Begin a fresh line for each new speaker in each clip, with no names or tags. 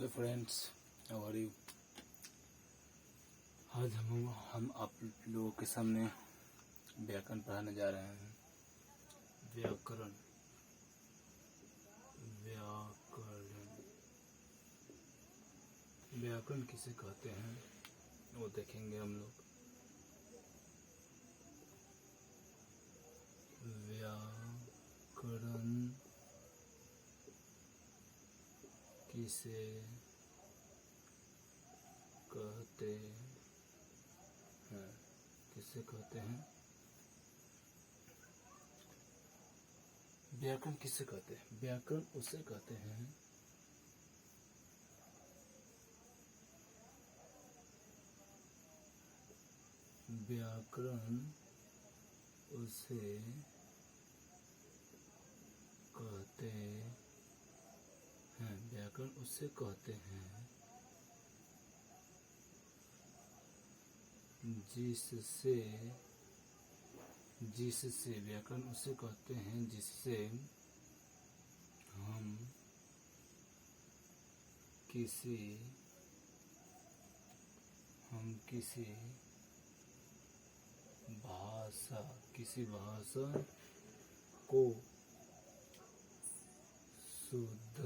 Hello friends, how are you. आज हम आप लोगों के सामने व्याकरण पढ़ाने जा रहे हैं। व्याकरण व्याकरण व्याकरण किसे कहते हैं वो देखेंगे हम लोग। व्याकरण किसे कहते हैं, किसे कहते हैं, व्याकरण किसे कहते हैं। व्याकरण उसे कहते हैं व्याकरण उसे कहते हैं, व्याकरण उसे कहते हैं जिससे व्याकरण उसे कहते हैं जिससे हम किसी भाषा को शुद्ध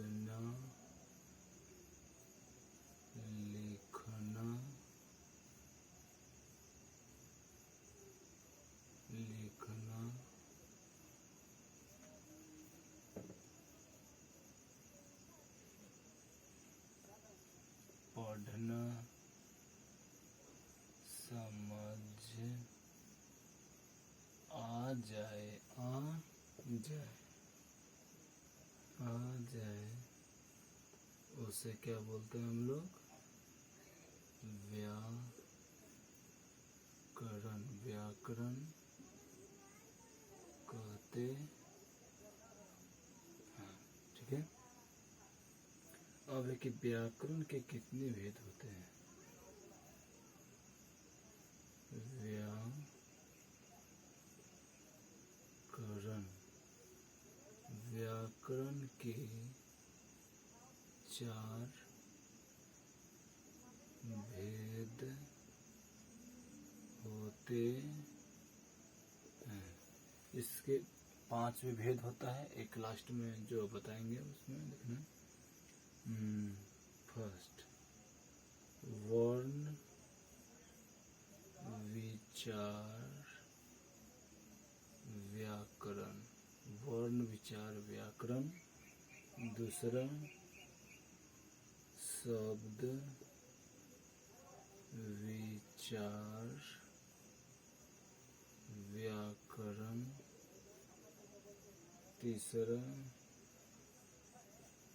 बोलना, लिखना पढ़ना, समझ आ जाए उसे क्या बोलते हैं हम लोग, व्याकरण कहते हैं। ठीक है। अब है कि व्याकरण के कितने भेद होते हैं। व्याकरण के 4 भेद होते हैं। इसके 5 भी भेद होता है, एक लास्ट में जो बताएंगे उसमें देखना। फर्स्ट, वर्ण विचार व्याकरण, वर्ण विचार व्याकरण। दूसरा, शब्द विचार व्याकरण। तीसरा,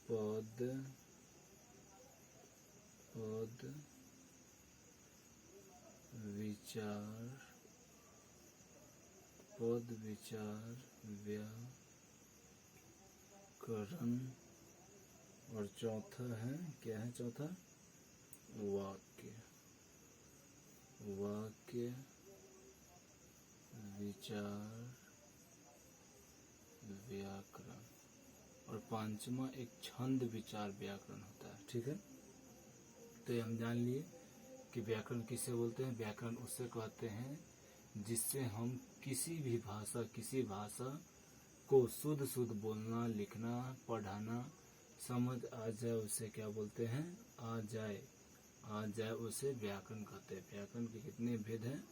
पद विचार व्याकरण। और चौथा है, क्या है चौथा, वाक्य विचार व्याकरण। और पांचवा एक छंद विचार व्याकरण होता है। ठीक है। तो ये हम जान लिए कि व्याकरण किसे बोलते हैं। व्याकरण उसे कहते हैं जिससे हम किसी भाषा को शुद्ध बोलना, लिखना, पढ़ाना, समझ आ जाए उसे क्या बोलते हैं, आ जाए उसे व्याकरण कहते हैं। व्याकरण के कितने भेद हैं,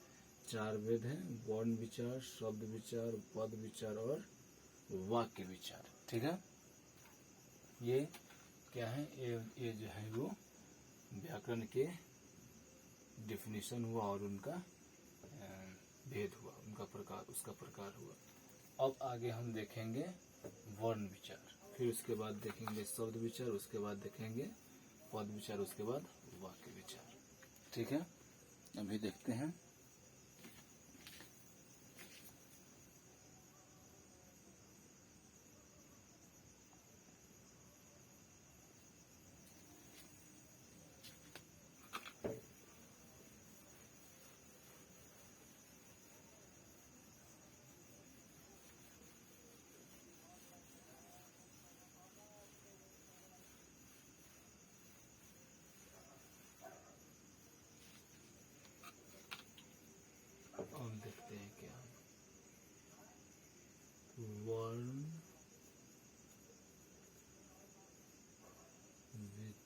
4 भेद हैं। वर्ण विचार, शब्द विचार, पद विचार और वाक्य विचार। ठीक है। ये क्या है, ये जो है वो व्याकरण के डेफिनेशन हुआ और उनका भेद हुआ, उसका प्रकार हुआ। अब आगे हम देखेंगे वर्ण विचार, फिर उसके बाद देखेंगे शब्द विचार, उसके बाद देखेंगे पद विचार, उसके बाद वाक्य विचार। ठीक है। अभी देखते हैं।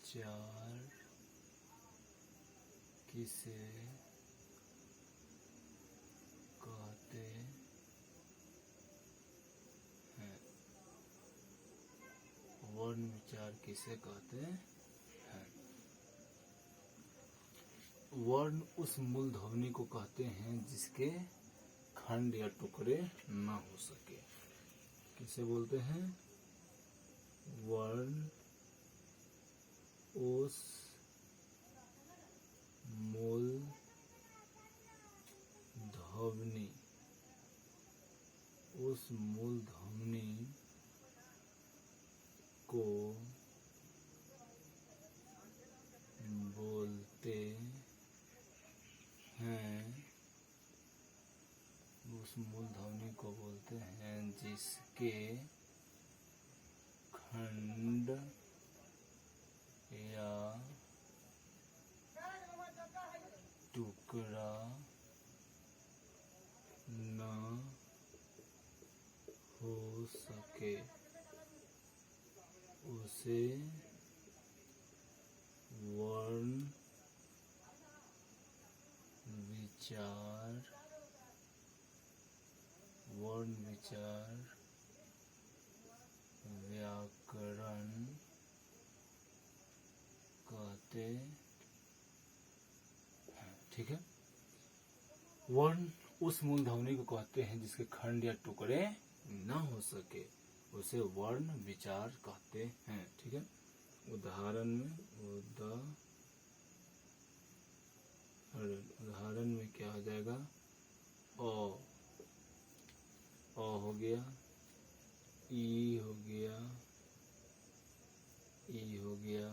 विचार किसे कहते हैं? वर्ण विचार किसे कहते हैं? वर्ण उस मूल ध्वनि को कहते हैं जिसके खंड या टुकड़े न हो सके। किसे बोलते हैं? वर्ण उस मूल ध्वनि को बोलते हैं, उस मूल ध्वनि को बोलते हैं जिसके खंड या टुकड़ा न हो सके, उसे वर्ण विचार व्याकरण कहते हैं। ठीक है, वर्ण उस मूल ध्वनि को कहते हैं जिसके खंड या टुकड़े न हो सके, उसे वर्ण विचार कहते हैं। ठीक है, उदाहरण में क्या हो जाएगा? अ हो गया, ई हो गया,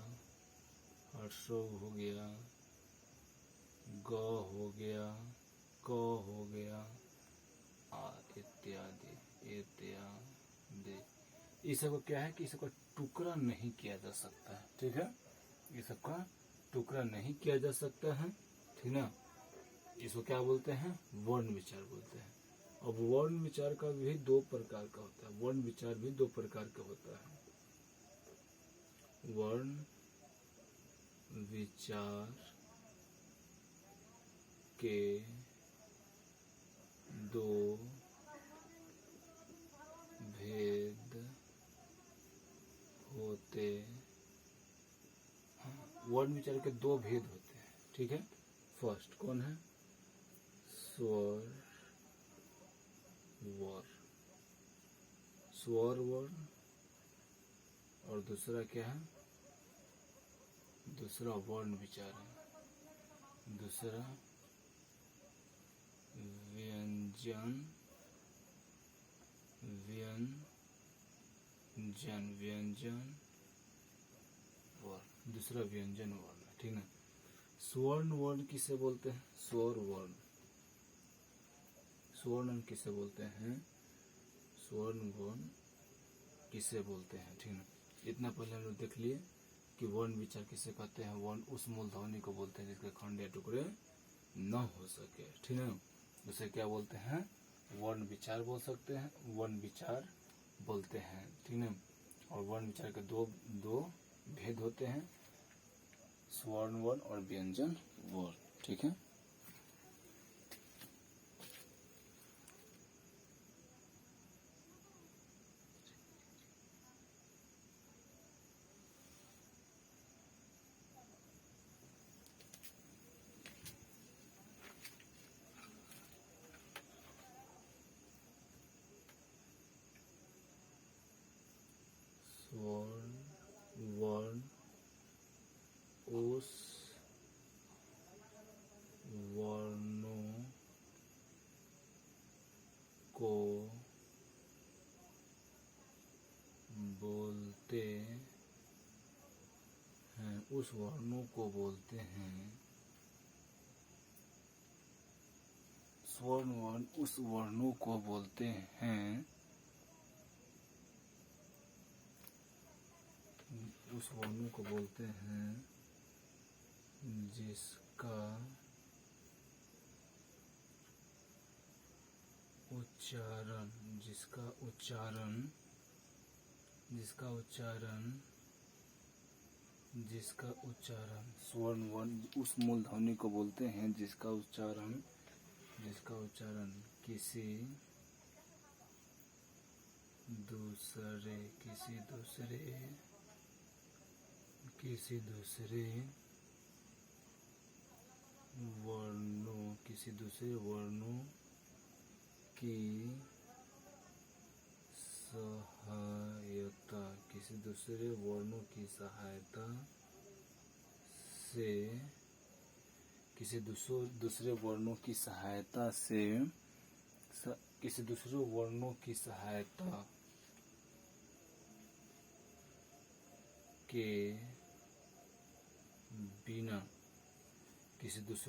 हर्षव हो गया, ग हो गया, क हो गया, इत्यादि। ये सब क्या है कि इसका टुकड़ा नहीं किया जा सकता है। ठीक है, ये सबका टुकड़ा नहीं किया जा सकता है। ठीक ना, इसको क्या बोलते हैं? वर्ण विचार बोलते हैं। अब वर्ण विचार का भी दो प्रकार का होता है। वर्ण विचार भी दो प्रकार का होता है। वर्ण विचार के दो भेद होते हैं। वर्ण विचार के दो भेद होते हैं। ठीक है, फर्स्ट कौन है? स्वर वर्ण, और दूसरा क्या है? दूसरा वर्ण विचार है। दूसरा व्यंजन वर्ण, दूसरा व्यंजन वर्ण। ठीक ना, स्वर्ण वर्ण किसे बोलते हैं? स्वर्ण वर्ण किसे बोलते हैं? स्वर्ण वर्ण किसे बोलते हैं? ठीक ना, इतना पहले हम लोग देख लिए कि वर्ण विचार किसे कहते हैं। वर्ण उस मूल ध्वनि को बोलते हैं जिसके खंड या टुकड़े न हो सके। ठीक है, उसे क्या बोलते हैं? वर्ण विचार बोल सकते हैं, वर्ण विचार बोलते हैं। ठीक है, और वर्ण विचार के दो भेद होते हैं, स्वर्ण वर्ण और व्यंजन वर्ण। ठीक है, वर्ण उस वर्णों को बोलते हैं, उस वर्णों को बोलते हैं। स्वर्ण वर्ण उस वर्णों को बोलते हैं, उस वर्णों को बोलते हैं जिसका उच्चारण जिसका उच्चारण स्वर्ण वर्ण उस मूल ध्वनि को बोलते हैं जिसका उच्चारण किसी दूसरे वर्णों की सहायता किसी दूसरे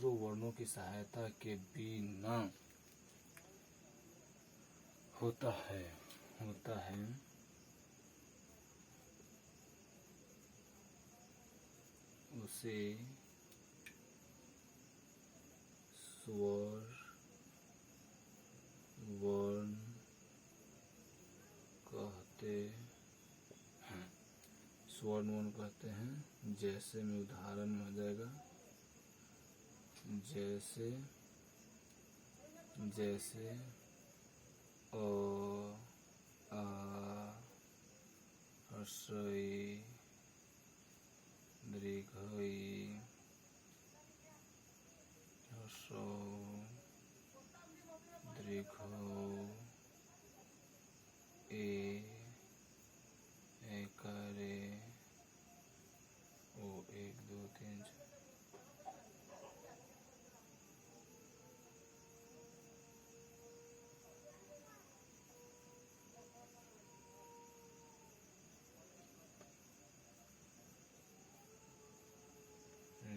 वर्णों की सहायता के बिना होता है उसे स्वर वर्ण कहते हैं। जैसे में उदाहरण में हो जाएगा, जैसे अ आ ह्रस्व दीर्घई एकारे ओ 1 2 3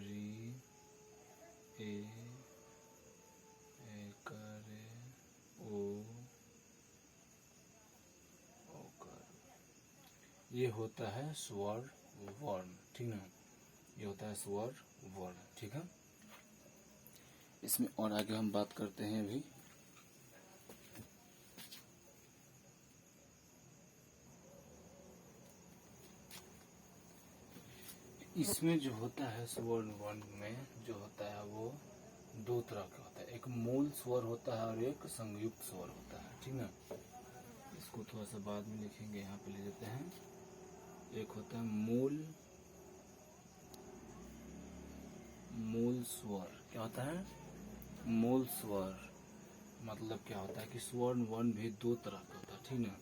री ए एकारे ओ ये होता है स्वर वर्ण, ठीक ना। ये होता है स्वर वर्ण, ठीक है। इसमें और आगे हम बात करते हैं अभी। इसमें जो होता है स्वर वर्ण में जो होता है वो दो तरह का होता है, एक मूल स्वर होता है और एक संयुक्त स्वर होता है, ठीक ना। इसको थोड़ा सा बाद में लिखेंगे, यहाँ पे ले लेते हैं। एक होता है मूल स्वर। क्या होता है मूल स्वर? मतलब क्या होता है कि स्वर वर्ण भी दो तरह का होता है, ठीक ना।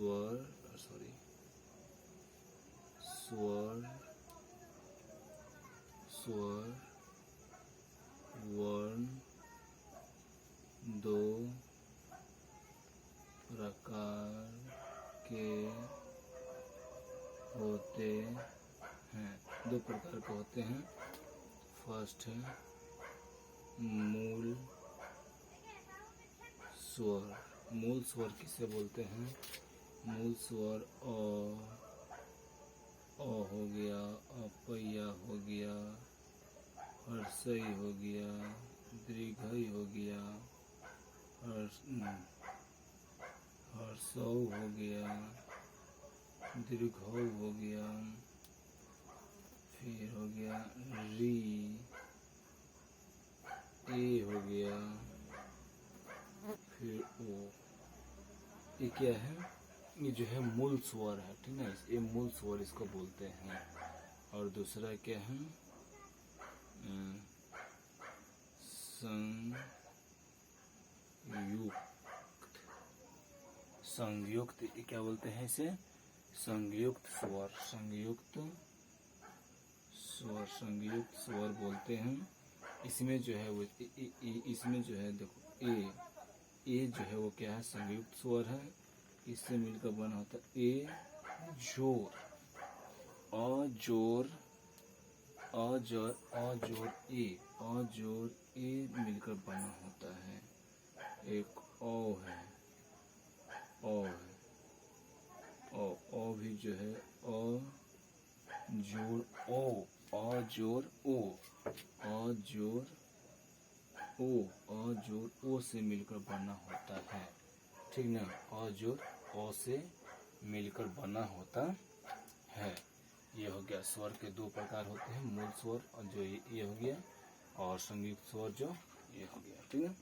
स्वर वर्ण दो प्रकार के होते हैं। फर्स्ट है मूल स्वर। मूल स्वर किसे बोलते हैं? मूल स्वर अ हो गया, अपैया हो गया, हर्षई हो गया, दीर्घई हो गया, हर्षौ हो गया, दीर्घौ हो गया, फिर हो गया री, ए हो गया, फिर ओ। ये क्या है? ये जो है मूल स्वर है, ठीक है। ये मूल स्वर इसको बोलते हैं। और दूसरा क्या है? संयुक्त। ये क्या बोलते हैं इसे? संयुक्त स्वर बोलते हैं। इसमें जो है वो इसमें जो है देखो ए जो है वो क्या है? संयुक्त स्वर है। इससे मिलकर बना होता है ए जोर, अ जोर ए मिलकर बना होता है। एक ओ है, ओ भी जो है अ जोर ओ से मिलकर बना होता है, ठीक ना। अ जोर ओ से मिलकर बना होता है। ये हो गया। स्वर के दो प्रकार होते हैं, मूल स्वर और जो ये हो गया, और संयुक्त स्वर जो ये हो गया। ठीक है।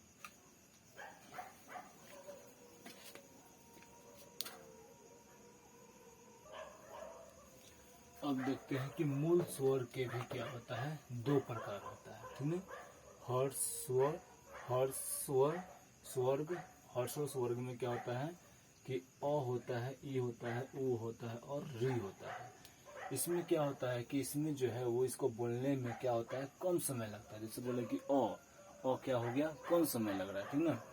अब देखते हैं कि मूल स्वर के भी क्या होता है, दो प्रकार होता है। ठीक है। हर्ष स्वर, हर्ष स्वर स्वर्ग। हर्ष और स्वर्ग में क्या होता है कि अ होता है, ई होता है, उ होता है और री होता है। इसमें क्या होता है कि इसमें जो है वो इसको बोलने में क्या होता है, कम समय लगता है। जैसे बोले कि अ क्या हो गया, कम समय लग रहा है। ठीक ना।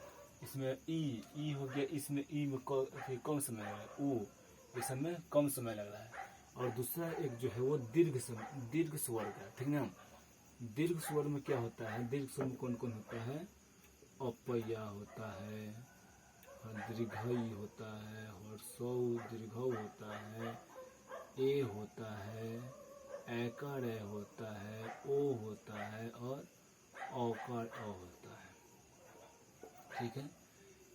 इसमें ई हो गया, इसमें ई में कम समय लग रहा है। उ इस समय कम समय लग रहा है। और दूसरा एक जो है वो दीर्घ स्वर का। ठीक ना। दीर्घ स्वर में क्या होता है, दीर्घ स्वर में कौन कौन होता है, अपया होता है, दीर्घई होता है, हर्षौ दीर्घौ होता है, ए होता है, ऐकार ए होता है, ओ होता है और औकार अ होता है। ठीक है।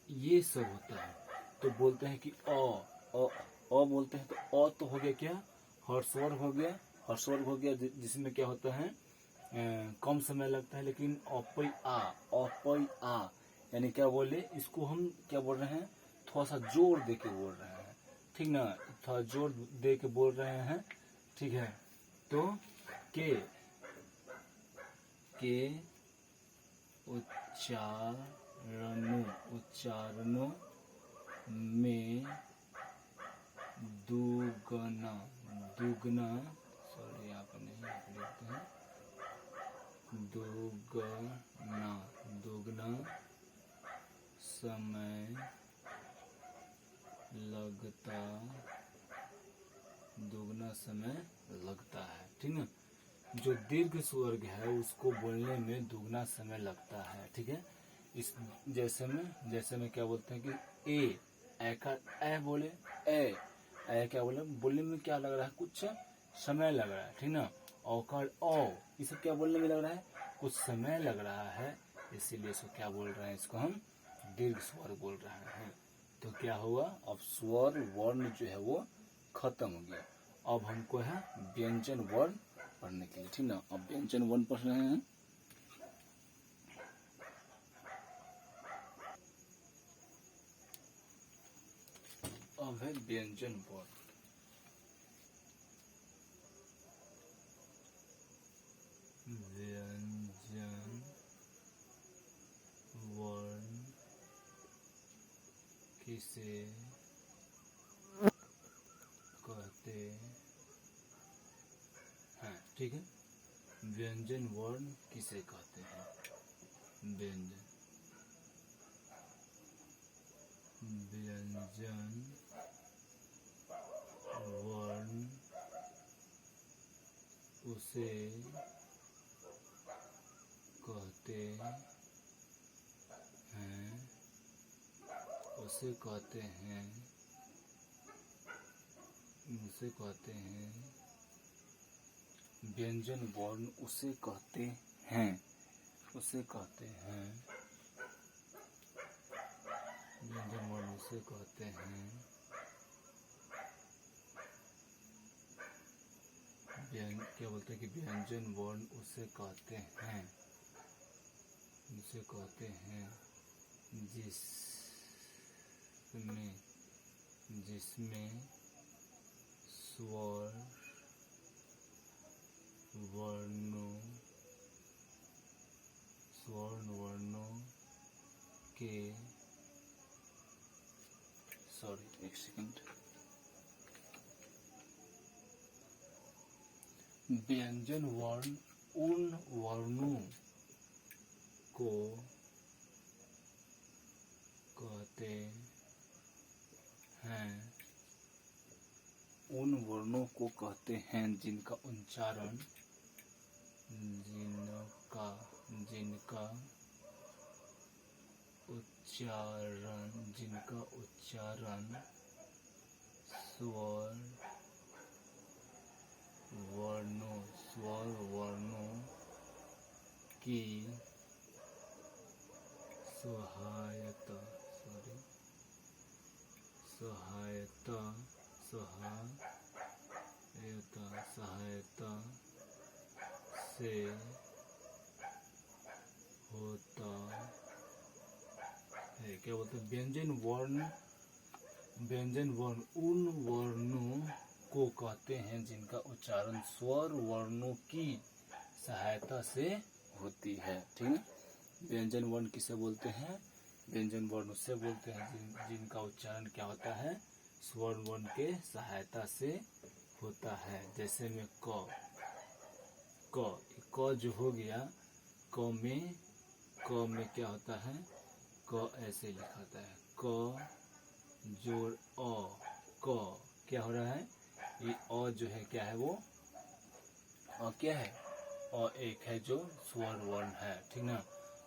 ये सब होता है। तो बोलते हैं कि अ बोलते हैं तो अ तो हो गया क्या, हर्षवर्ग हो गया। हर्षवर्ग हो गया जिसमें क्या होता है, कम समय लगता है। लेकिन अपई आ यानी क्या बोले, इसको हम क्या बोल रहे हैं, थोड़ा सा जोर दे के बोल रहे हैं। ठीक ना, थोड़ा जोर दे के बोल रहे हैं। ठीक है। तो के उच्चारणों में दुगना सॉरी यहाँ पर नहीं, यहाँ पर लिखते हैं दुगना समय लगता है। ठीक है। जो दीर्घ स्वर्ग है उसको बोलने में दुगना समय लगता है। ठीक है। इस जैसे में क्या बोलते हैं कि ए का ए बोले, ए क्या बोले, बोलने में क्या लग रहा है, कुछ समय लग रहा है। ठीक ना। औकार ओ, ये सब क्या बोलने में लग रहा है, कुछ समय लग रहा है, इसीलिए इसको क्या बोल रहे हैं, इसको हम दीर्घ स्वर बोल रहे हैं। तो क्या हुआ, अब स्वर वर्ण जो है वो खत्म हो गया। अब हमको है व्यंजन वर्ण पढ़ने के लिए। ठीक ना। अब व्यंजन वर्ण पढ़ रहे हैं। अब है व्यंजन वर्ण। व्यंजन वर्ण किसे कहते हैं। ठीक है। व्यंजन वर्ण किसे कहते हैं, व्यंजन वर्ण उसे कहते हैं, उसे कहते हैं व्यंजन वर्ण उसे कहते हैं, व्यंजन वर्ण उसे कहते हैं क्या बोलते हैं कि व्यंजन वर्ण उसे कहते हैं जिसमें स्वर वर्णों के एक सेकंड। व्यंजन वर्ण उन वर्णों को कहते हैं जिनका उच्चारण स्वर वर्णों की सहायता से होता है। क्या बोलते हैं? व्यंजन वर्ण उन वर्णों को कहते हैं जिनका उच्चारण स्वर वर्णों की सहायता से होती है। ठीक है, व्यंजन वर्ण किसे बोलते हैं? व्यंजन वर्ण उससे बोलते हैं जिनका उच्चारण क्या होता है? स्वर वर्ण के सहायता से होता है। जैसे में क जो हो गया, क में क्या होता है? क ऐसे लिखाता है, क जोड़ अ, क क्या हो रहा है? ये अ जो है क्या है? वो क्या है? अ एक है जो स्वर वर्ण है, ठीक ना।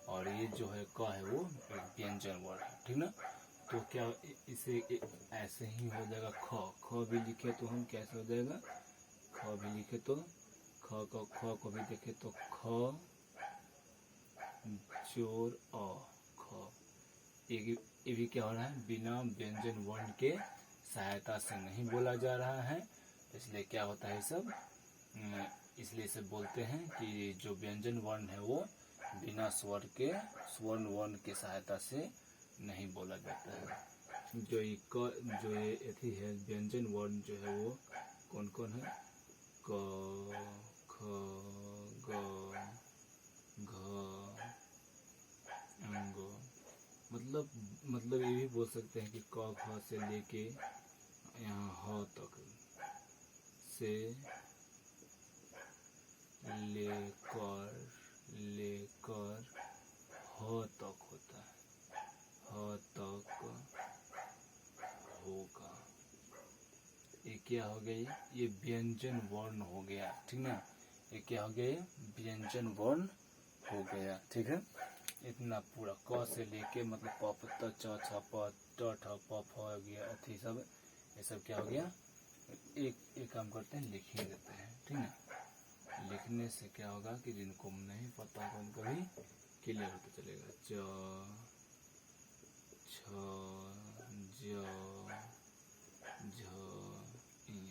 और ये जो है क है वो व्यंजन वर्ण है, ठीक ना। तो क्या इसे ऐसे ही हो जाएगा? ख भी लिखे तो हम कैसे हो जाएगा? ख भी लिखे तो ख को भी देखे तो ख जोड़ अ, ख। ये भी क्या हो रहा है? बिना व्यंजन वर्ण के सहायता से नहीं बोला जा रहा है, इसलिए क्या होता है सब? इसलिए से बोलते हैं कि जो व्यंजन वर्ण है वो बिना स्वर वर्ण के सहायता से नहीं बोला जाता है। जो ये एथी है व्यंजन वर्ण जो है वो कौन कौन है? क, ख, ग, घ, अंग। मतलब ये भी बोल सकते हैं कि क ख से लेके यहाँ ह तक से लेकर ह तक होता है। ह तक होगा। ये क्या हो गया? ये व्यंजन वर्ण हो गया, ठीक ना। ये क्या हो गया? व्यंजन वर्ण हो गया, ठीक है। इतना पूरा क से लेके मतलब प त च छ प ट ठ प फ हो गया, अथी सब ये सब क्या हो गया? एक काम करते हैं, लिख ही देते हैं, ठीक है। लिखने से क्या होगा कि जिनको नहीं पता होगा उनको भी क्लियर होता चलेगा। च छ ज झ ञ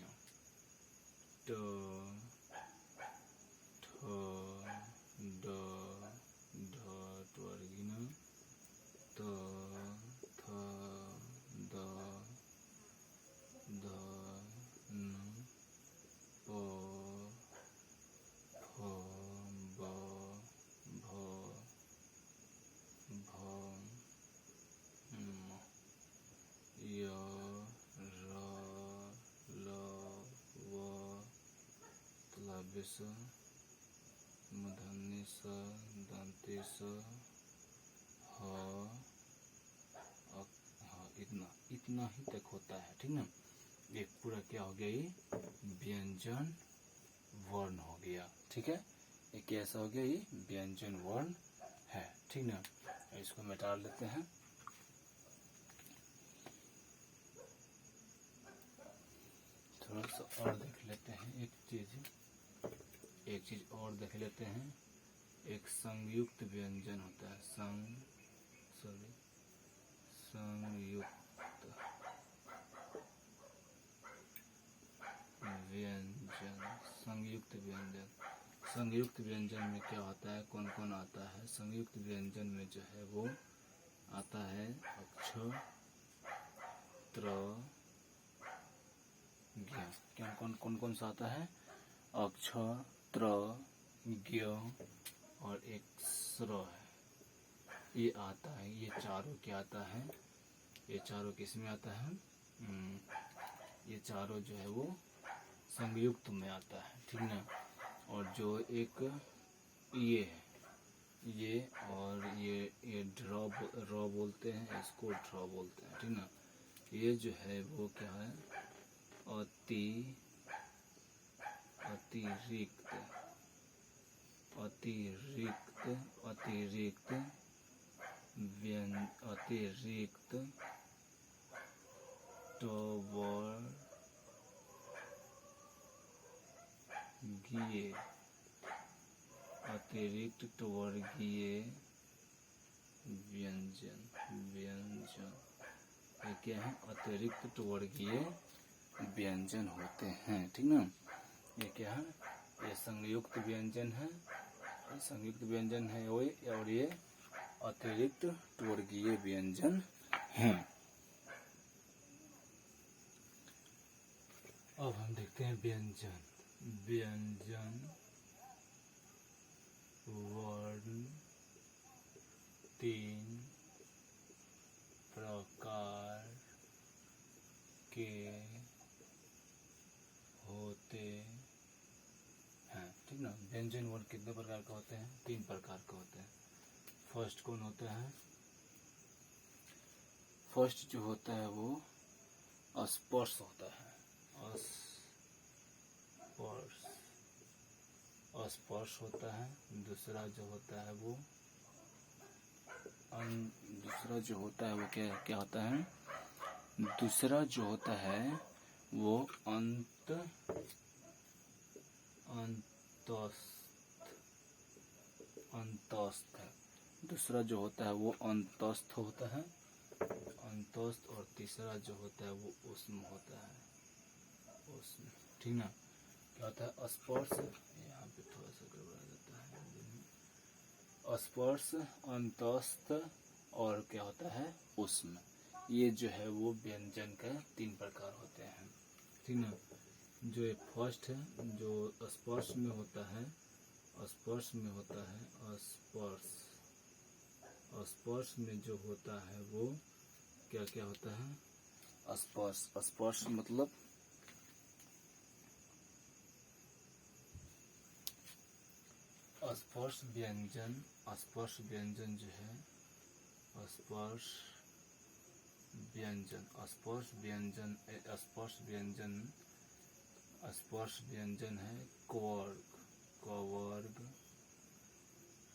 ट ठ ड ढ ट्वर्गिन त थ द ध न प फ ब भ भ म य र ल व तलाभ्य स मूर्धन्य स दन्त्य स ह इतना ही तक होता है, ठीक ना। एक पूरा क्या हो गया? ये व्यंजन वर्ण हो गया, ठीक है। ये कैसा हो गया? ये व्यंजन वर्ण है, ठीक ना। इसको मिटा लेते हैं। थोड़ा सा और देख लेते हैं। एक चीज और देख लेते हैं। एक संयुक्त व्यंजन होता है। संयुक्त व्यंजन में क्या होता है? कौन कौन आता है? संयुक्त व्यंजन में जो है वो आता है अक्ष, त्र, ज्ञ। क्या कौन सा आता है? अक्ष, त्र, ज्ञ और एक स्र है। ये आता है। ये चारों क्या आता है? ये चारों किस में आता है? ये चारों जो है वो संयुक्त में आता है, ठीक ना। और जो एक ये है, ये और ये ड्रॉ बोलते हैं, इसको ड्रॉ बोलते हैं, ठीक ना। ये जो है वो क्या है? अतिरिक्त वर्गीय व्यंजन। ये क्या है? अतिरिक्त वर्गीय व्यंजन होते हैं, ठीक ना। ये क्या है? ये संयुक्त व्यंजन है, ये संयुक्त व्यंजन है वो, और ये अतिरिक्त वर्गीय व्यंजन हैं। अब हम देखते हैं व्यंजन। व्यंजन वर्ण 3 प्रकार के होते हैं, ठीक ना। व्यंजन वर्ण कितने प्रकार के होते हैं? 3 प्रकार के होते हैं। फर्स्ट कौन होता है? फर्स्ट जो होता है वो स्पर्श होता है। स्पर्श होता है। दूसरा जो होता है वो दूसरा जो होता है वो क्या होता है? दूसरा जो होता है वो अंतस्थ है। दूसरा जो होता है वो अंतस्थ होता है, अंतस्थ। और तीसरा जो होता है वो उष्म होता है, उष्म, ठीक ना। क्या होता है? स्पर्श, यहाँ पे थोड़ा सा गड़बड़ा जाता है। स्पर्श, अंतस्थ और क्या होता है? उष्म। ये जो है वो व्यंजन के 3 प्रकार होते हैं, ठीक ना। जो ये फर्स्ट है, जो स्पर्श में होता है, स्पर्श में होता है स्पर्श। स्पर्श में जो होता है वो क्या क्या होता है? स्पर्श। स्पर्श मतलब स्पर्श व्यंजन। स्पर्श व्यंजन जो है, स्पर्श व्यंजन, स्पर्श व्यंजन, स्पर्श व्यंजन, स्पर्श व्यंजन है कवर्ग, कवर्ग,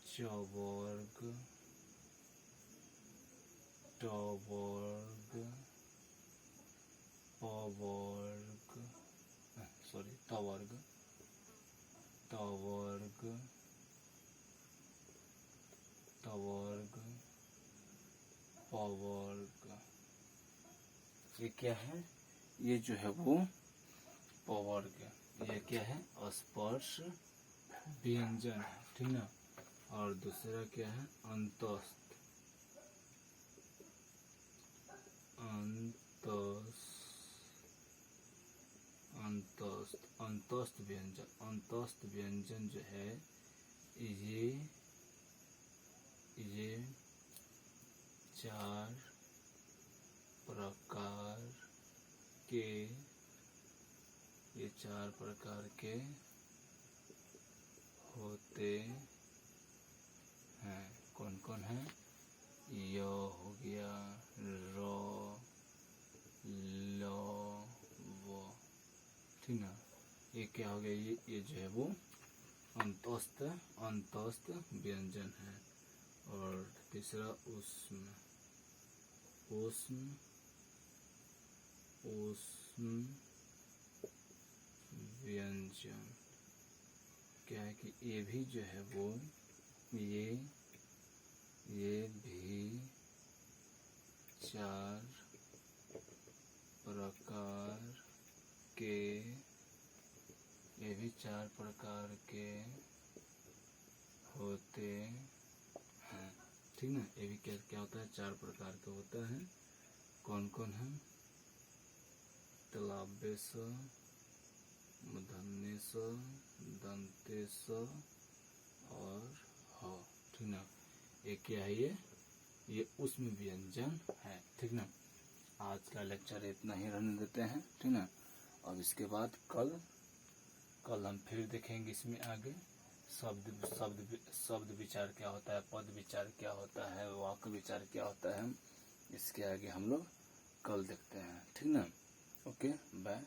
चवर्ग, टवर्ग, पवर्ग, तवर्ग, तवर्ग, तवर्ग, पवर्ग। ये क्या है? ये जो है वो पवर्ग। ये क्या है? स्पर्श व्यंजन है, ठीक ना। और दूसरा क्या है? अंतस्थ, अंतस्थ व्यंजन। अंतस्थ व्यंजन जो है ये 4 प्रकार के, ये 4 प्रकार के होते हैं। कौन कौन है? य हो गया, र, ल, व, ठीक ना। ये क्या हो गया? ये जो है वो अंतस्थ व्यंजन है। और तीसरा उष्म, उष्म, उष्म व्यंजन। क्या है कि ये भी जो है वो ये भी 4 प्रकार के, ये भी 4 प्रकार के होते हैं, ठीक ना। ये भी क्या होता है? 4 प्रकार का होता है। कौन कौन है? तलाब्य स, मूर्धन्य स, दंते स और ह, ठीक ना। ये क्या है? ये उष्म व्यंजन है, ठीक ना। आज का लेक्चर इतना ही रहने देते हैं, ठीक ना। अब इसके बाद कल हम फिर देखेंगे इसमें आगे शब्द विचार क्या होता है, पद विचार क्या होता है, वाक्य विचार क्या होता है। इसके आगे हम लोग कल देखते हैं, ठीक ना। Okay, bye.